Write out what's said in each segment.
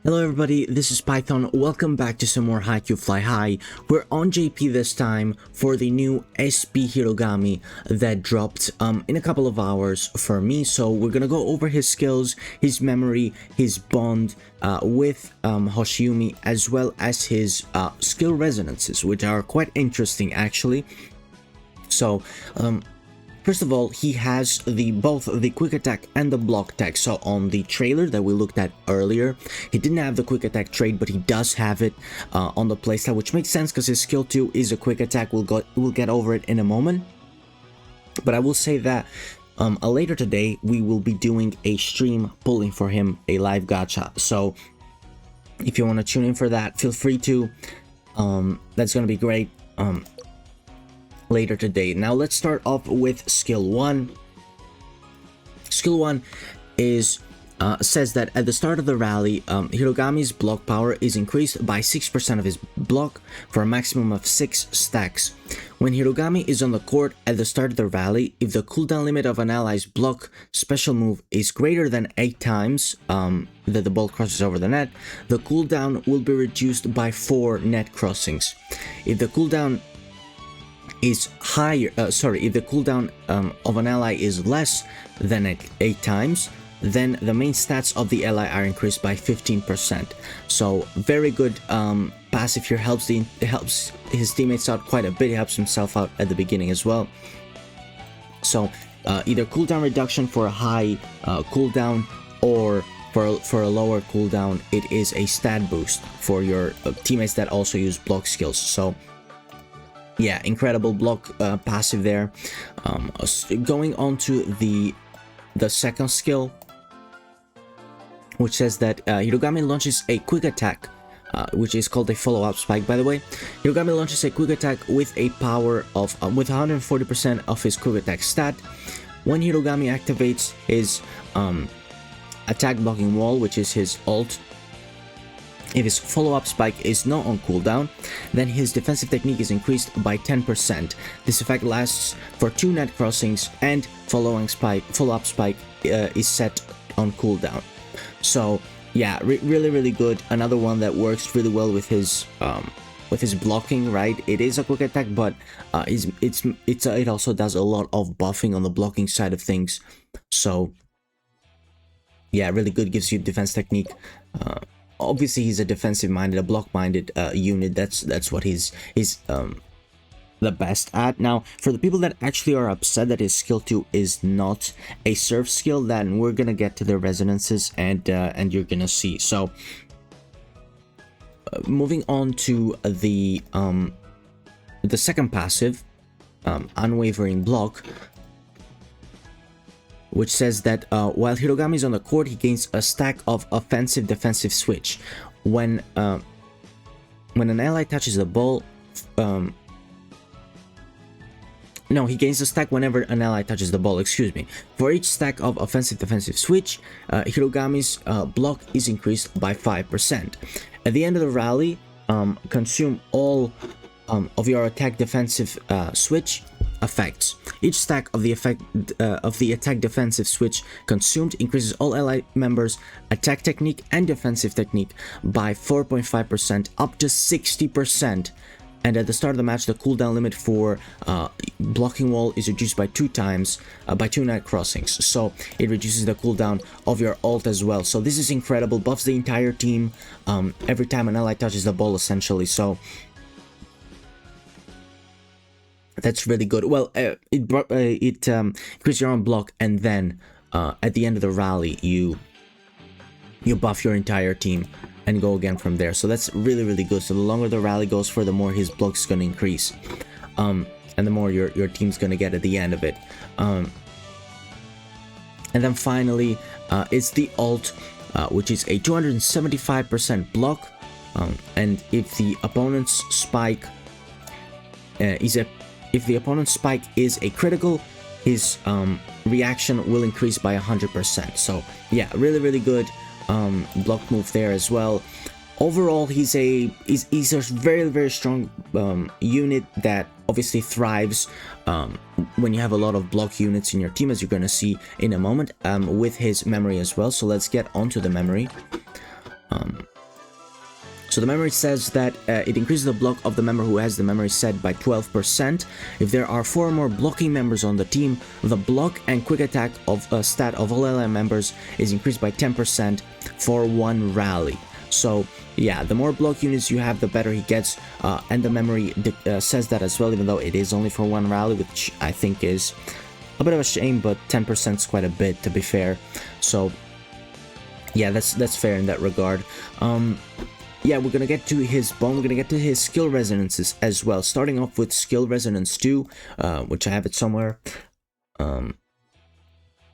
Hello everybody, this is Python. Welcome back to some more Haikyu Fly High. We're on JP this time for the new SP Hirugami that dropped in a couple of hours for me. So we're gonna go over his skills, his memory, his bond with Hoshiumi, as well as his skill resonances, which are quite interesting actually. So first of all, he has both the quick attack and the block tech. So on the trailer that we looked at earlier, he didn't have the quick attack trait, but he does have it on the playstyle, which makes sense because his skill 2 is a quick attack. We'll get over it in a moment. But I will say that later today we will be doing a stream pulling for him a live gacha. So if you want to tune in for that, feel free to. That's gonna be great. Later today. Now let's start off with skill 1. Skill 1 is says that at the start of the rally, Hirugami's block power is increased by 6% of his block for a maximum of 6 stacks. When Hirugami is on the court at the start of the rally, if the cooldown limit of an ally's block special move is greater than 8 times that the ball crosses over the net, the cooldown will be reduced by 4 net crossings. If the cooldown is higher, if the cooldown of an ally is less than 8 times, then the main stats of the ally are increased by 15%. So very good passive here, helps his teammates out quite a bit, he helps himself out at the beginning as well. So either cooldown reduction for a high cooldown, or for a lower cooldown, it is a stat boost for your teammates that also use block skills. So yeah, incredible block passive there. Going on to the second skill, which says that Hirugami launches a quick attack, which is called a follow-up spike, by the way. Hirugami launches a quick attack with a power of with 140% of his quick attack stat. When Hirugami activates his attack blocking wall, which is his ult, if his follow-up spike is not on cooldown, then his defensive technique is increased by 10%. This effect lasts for 2 net crossings, and follow-up spike is set on cooldown. So yeah, really good. Another one that works really well with his blocking, right? It is a quick attack, but it also does a lot of buffing on the blocking side of things. So yeah, really good, gives you defense technique. Obviously he's a defensive-minded, a block-minded unit. That's what he's the best at. Now, for the people that actually are upset that his skill 2 is not a surf skill, then we're gonna get to the resonances and you're gonna see. So, moving on to the second passive, unwavering block, which says that while Hirugami is on the court, he gains a stack of offensive-defensive switch. When an ally touches the ball, no, he gains a stack whenever an ally touches the ball, excuse me. For each stack of offensive-defensive switch, Hirugami's block is increased by 5%. At the end of the rally, consume all of your attack-defensive switch effects. Each stack of the attack defensive switch consumed increases all ally members' attack technique and defensive technique by 4.5% up to 60%. And at the start of the match, the cooldown limit for blocking wall is reduced by 2 times, by 2 net crossings. So it reduces the cooldown of your ult as well. So this is incredible, buffs the entire team every time an ally touches the ball, essentially. So that's really good. Well, it increases your own block, and then at the end of the rally, you buff your entire team and go again from there. So that's really good. So the longer the rally goes for, the more his block is going to increase, and the more your team's going to get at the end of it. And then finally, it's the ult, which is a 275% block, and if the opponent's spike if the opponent's spike is a critical, his reaction will increase by 100%. So yeah, really good block move there as well. Overall, he's a very strong unit that obviously thrives when you have a lot of block units in your team, as you're going to see in a moment, with his memory as well. So let's get onto the memory. So the memory says that it increases the block of the member who has the memory set by 12%. If there are 4 or more blocking members on the team, the block and quick attack of stat of all LM members is increased by 10% for 1 rally. So yeah, the more block units you have, the better he gets, and the memory says that as well, even though it is only for 1 rally, which I think is a bit of a shame, but 10% is quite a bit, to be fair. So yeah, that's fair in that regard. Yeah, we're gonna get to his bone, we're gonna get to his skill resonances as well, starting off with skill resonance 2, which I have it somewhere.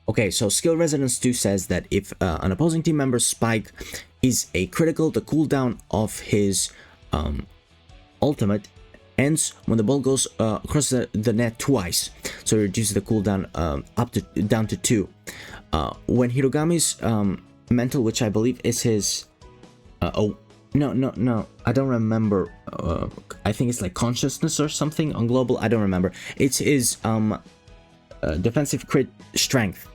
Okay, so skill resonance 2 says that if an opposing team member's spike is a critical, the cooldown of his ultimate ends when the ball goes across the net twice, so it reduces the cooldown down to 2. When Hirugami's mental, which I believe is his no, I don't remember. I think it's like consciousness or something on global. I don't remember. It's his defensive crit strength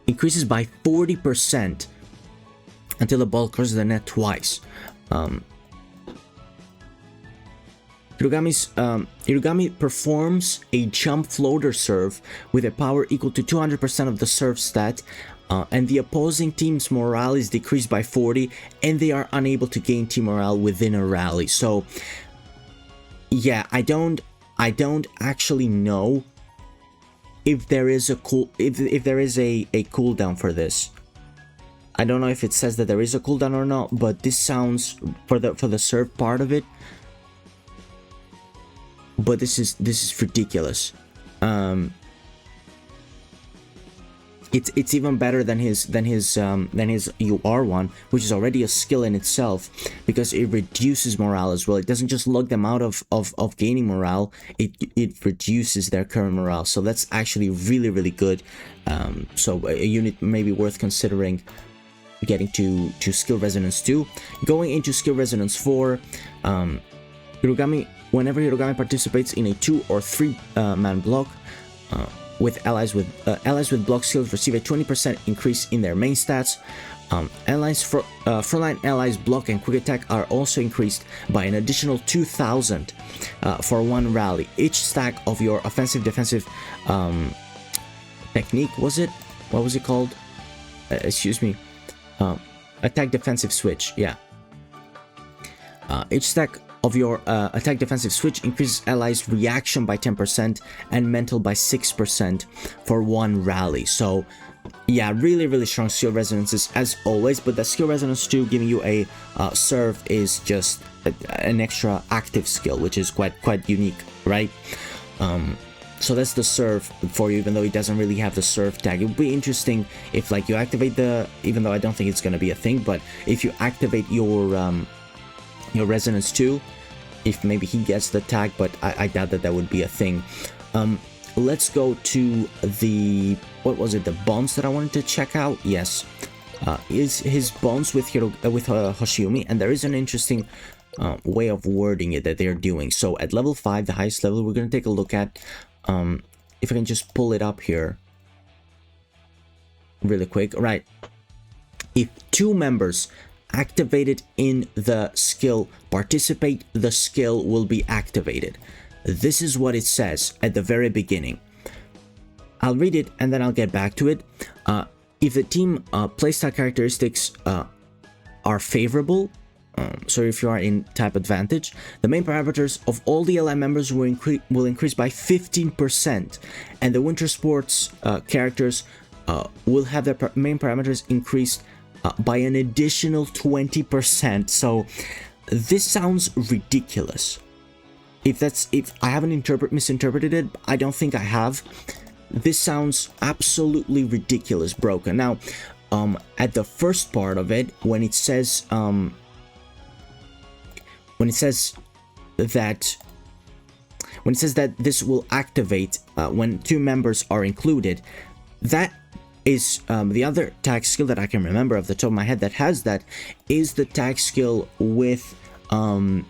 increases by 40% until the ball crosses the net twice. Hirugami performs a jump floater serve with a power equal to 200% of the serve stat, and the opposing team's morale is decreased by 40, and they are unable to gain team morale within a rally. So yeah, I don't actually know if there is a cooldown for this. I don't know if it says that there is a cooldown or not, but this sounds for the serve part of it. But this is ridiculous. It's even better than his UR one, which is already a skill in itself, because it reduces morale as well. It doesn't just log them out of gaining morale, it reduces their current morale. So that's actually really good. So a unit may be worth considering getting to skill resonance 2. Going into skill resonance 4, whenever Hirugami participates in a 2 or 3 man block, with allies with block skills receive a 20% increase in their main stats. Frontline allies block and quick attack are also increased by an additional 2,000 for 1 rally. Each stack of your offensive defensive technique, what was it called? Excuse me. Attack defensive switch. Yeah. Each stack of your attack defensive switch increases allies reaction by 10% and mental by 6% for 1 rally. So yeah, really strong skill resonances as always, but the skill resonance 2 giving you a serve is just an extra active skill, which is quite unique, right? So that's the serve for you, even though it doesn't really have the serve tag. It would be interesting if, like, you activate even though I don't think it's going to be a thing, but if you activate your resonance 2, if maybe he gets the tag, but I doubt that would be a thing. Let's go to the, what was it, the bonds that I wanted to check out. Yes, is his bonds with Hoshiumi, and there is an interesting way of wording it that they're doing. So at level 5, the highest level, we're going to take a look at, if I can just pull it up here really quick. Right, if 2 members activated in the skill participate, the skill will be activated. This is what it says at the very beginning. I'll read it and then I'll get back to it. If the team playstyle characteristics are favorable, so if you are in type advantage, the main parameters of all the LI members will increase by 15%, and the winter sports characters will have their main parameters increased by an additional 20%. So this sounds ridiculous. If I haven't misinterpreted it, I don't think I have. This sounds absolutely ridiculous broken. Now, at the first part of it, when it says that this will activate when 2 members are included, that is the other tag skill that I can remember off the top of my head that has that is the tag skill with the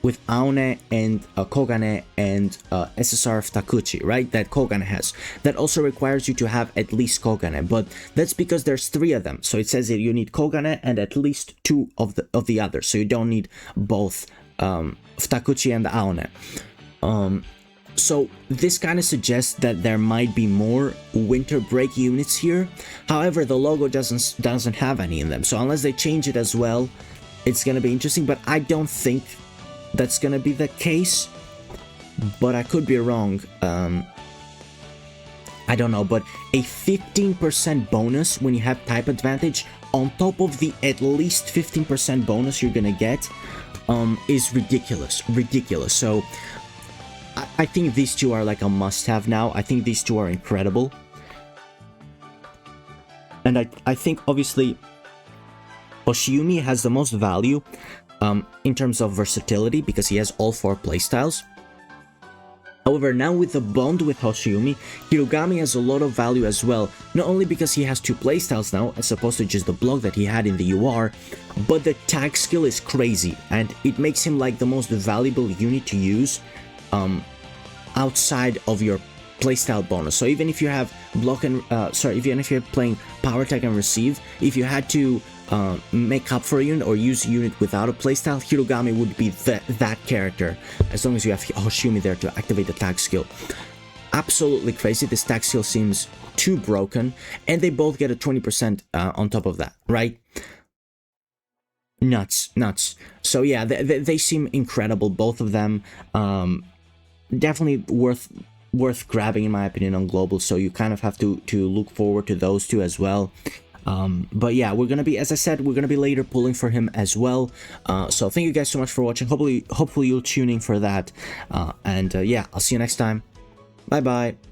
with Aone and Kogane and SSR Futakuchi, right? That Kogane has. That also requires you to have at least Kogane, but that's because there's 3 of them. So it says that you need Kogane and at least 2 of the others. So you don't need both Futakuchi and Aone. So this kind of suggests that there might be more winter break units here. However, the logo doesn't have any in them. So unless they change it as well, it's gonna be interesting. But I don't think that's gonna be the case. But I could be wrong. I don't know. But a 15% bonus when you have type advantage on top of the at least 15% bonus you're gonna get is ridiculous. Ridiculous. So I think these 2 are like a must-have now. I think these 2 are incredible. And I think, obviously, Hoshiumi has the most value in terms of versatility because he has all 4 playstyles. However, now with the bond with Hoshiumi, Hirugami has a lot of value as well. Not only because he has 2 playstyles now, as opposed to just the block that he had in the UR, but the tag skill is crazy. And it makes him like the most valuable unit to use outside of your playstyle bonus. So even if you have block and even if you're playing power tag and receive, if you had to make up for a unit or use a unit without a playstyle, Hirugami would be that character, as long as you have Hoshiumi there to activate the tag skill. Absolutely crazy. This tag skill seems too broken, and they both get a 20% on top of that, right? Nuts. So yeah, they seem incredible, both of them. Definitely worth grabbing, in my opinion, on global. So you kind of have to look forward to those 2 as well. But yeah, we're gonna be, as I said, we're gonna be later pulling for him as well. So thank you guys so much for watching. Hopefully you'll tune in for that. Yeah, I'll see you next time. Bye bye.